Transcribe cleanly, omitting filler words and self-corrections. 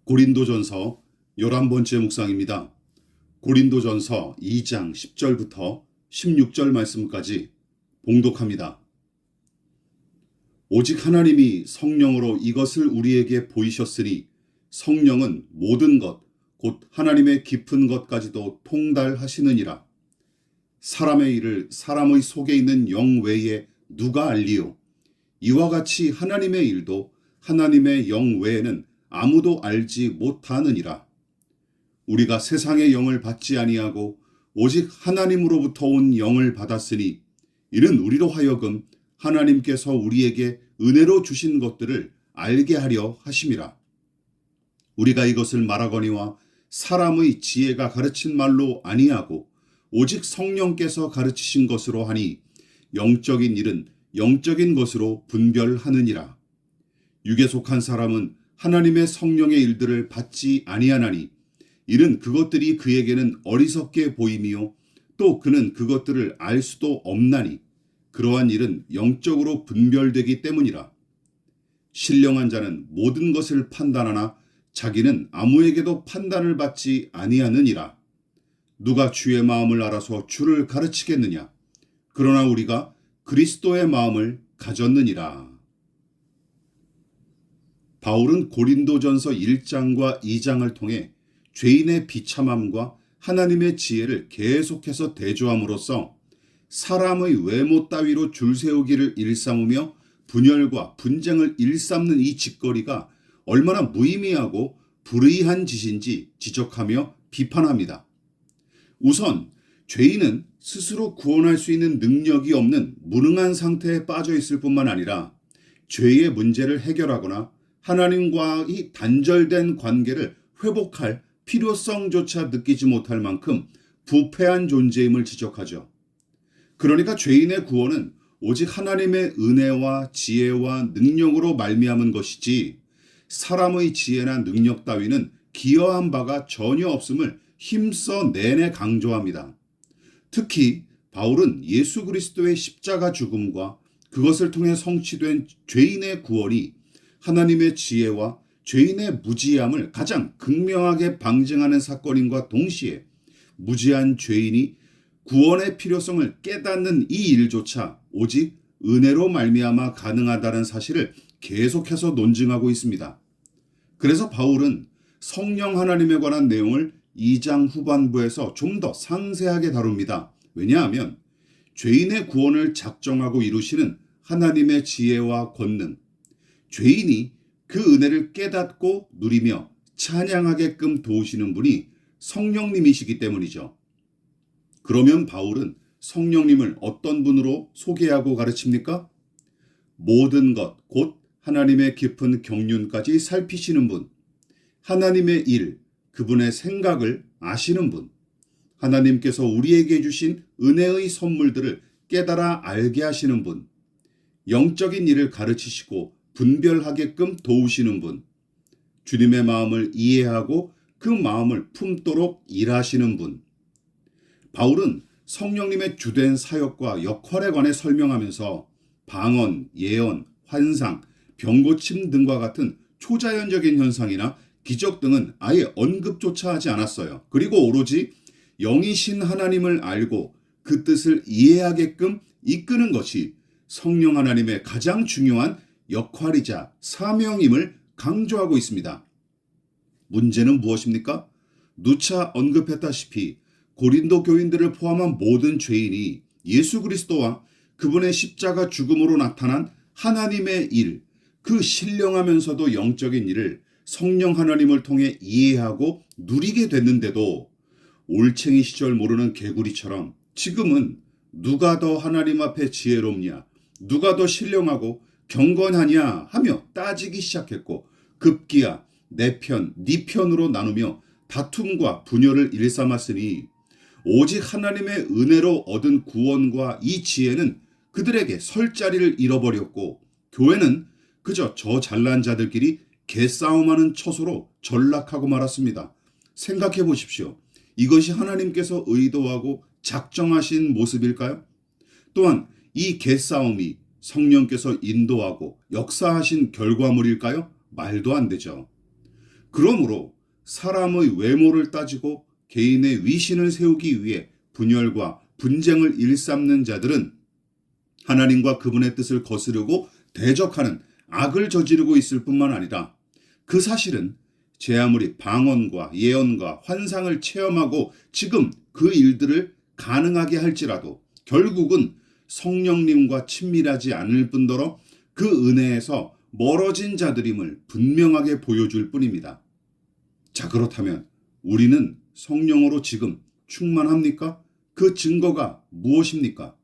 고린도전서 11번째 묵상입니다. 고린도전서 2장 10절부터 16절 말씀까지 봉독합니다. 오직 하나님이 성령으로 이것을 우리에게 보이셨으니 성령은 모든 것, 곧 하나님의 깊은 것까지도 통달하시느니라. 사람의 일을 사람의 속에 있는 영 외에 누가 알리요? 이와 같이 하나님의 일도 하나님의 영 외에는 아무도 알지 못하느니라. 우리가 세상의 영을 받지 아니하고 오직 하나님으로부터 온 영을 받았으니 이는 우리로 하여금 하나님께서 우리에게 은혜로 주신 것들을 알게 하려 하심이라. 우리가 이것을 말하거니와 사람의 지혜가 가르친 말로 아니하고 오직 성령께서 가르치신 것으로 하니 영적인 일은 영적인 것으로 분별하느니라. 육에 속한 사람은 하나님의 성령의 일들을 받지 아니하나니 이는 그것들이 그에게는 어리석게 보임이요 또 그는 그것들을 알 수도 없나니 그러한 일은 영적으로 분별되기 때문이라. 신령한 자는 모든 것을 판단하나 자기는 아무에게도 판단을 받지 아니하느니라. 누가 주의 마음을 알아서 주를 가르치겠느냐? 그러나 우리가 그리스도의 마음을 가졌느니라. 바울은 고린도전서 1장과 2장을 통해 죄인의 비참함과 하나님의 지혜를 계속해서 대조함으로써 사람의 외모 따위로 줄 세우기를 일삼으며 분열과 분쟁을 일삼는 이 짓거리가 얼마나 무의미하고 불의한 짓인지 지적하며 비판합니다. 우선 죄인은 스스로 구원할 수 있는 능력이 없는 무능한 상태에 빠져 있을 뿐만 아니라 죄의 문제를 해결하거나 하나님과의 단절된 관계를 회복할 필요성조차 느끼지 못할 만큼 부패한 존재임을 지적하죠. 그러니까 죄인의 구원은 오직 하나님의 은혜와 지혜와 능력으로 말미암은 것이지 사람의 지혜나 능력 따위는 기여한 바가 전혀 없음을 힘써 내내 강조합니다. 특히 바울은 예수 그리스도의 십자가 죽음과 그것을 통해 성취된 죄인의 구원이 하나님의 지혜와 죄인의 무지함을 가장 극명하게 방증하는 사건임과 동시에 무지한 죄인이 구원의 필요성을 깨닫는 이 일조차 오직 은혜로 말미암아 가능하다는 사실을 계속해서 논증하고 있습니다. 그래서 바울은 성령 하나님에 관한 내용을 2장 후반부에서 좀 더 상세하게 다룹니다. 왜냐하면 죄인의 구원을 작정하고 이루시는 하나님의 지혜와 권능, 죄인이 그 은혜를 깨닫고 누리며 찬양하게끔 도우시는 분이 성령님이시기 때문이죠. 그러면 바울은 성령님을 어떤 분으로 소개하고 가르칩니까? 모든 것, 곧 하나님의 깊은 경륜까지 살피시는 분, 하나님의 일, 그분의 생각을 아시는 분, 하나님께서 우리에게 주신 은혜의 선물들을 깨달아 알게 하시는 분, 영적인 일을 가르치시고 분별하게끔 도우시는 분, 주님의 마음을 이해하고 그 마음을 품도록 일하시는 분. 바울은 성령님의 주된 사역과 역할에 관해 설명하면서 방언, 예언, 환상, 병고침 등과 같은 초자연적인 현상이나 기적 등은 아예 언급조차 하지 않았어요. 그리고 오로지 영이신 하나님을 알고 그 뜻을 이해하게끔 이끄는 것이 성령 하나님의 가장 중요한 역할이자 사명임을 강조하고 있습니다. 문제는 무엇입니까? 누차 언급했다시피 고린도 교인들을 포함한 모든 죄인이 예수 그리스도와 그분의 십자가 죽음으로 나타난 하나님의 일, 그 신령하면서도 영적인 일을 성령 하나님을 통해 이해하고 누리게 됐는데도 올챙이 시절 모르는 개구리처럼 지금은 누가 더 하나님 앞에 지혜롭냐, 누가 더 신령하고 경건하냐 하며 따지기 시작했고 급기야 내 편, 네 편으로 나누며 다툼과 분열을 일삼았으니 오직 하나님의 은혜로 얻은 구원과 이 지혜는 그들에게 설 자리를 잃어버렸고 교회는 그저 저 잘난 자들끼리 개싸움하는 처소로 전락하고 말았습니다. 생각해 보십시오. 이것이 하나님께서 의도하고 작정하신 모습일까요? 또한 이 개싸움이 성령께서 인도하고 역사하신 결과물일까요? 말도 안 되죠. 그러므로 사람의 외모를 따지고 개인의 위신을 세우기 위해 분열과 분쟁을 일삼는 자들은 하나님과 그분의 뜻을 거스르고 대적하는 악을 저지르고 있을 뿐만 아니라 그 사실은 제 아무리 방언과 예언과 환상을 체험하고 지금 그 일들을 가능하게 할지라도 결국은 성령님과 친밀하지 않을 뿐더러 그 은혜에서 멀어진 자들임을 분명하게 보여줄 뿐입니다. 자, 그렇다면 우리는 성령으로 지금 충만합니까? 그 증거가 무엇입니까?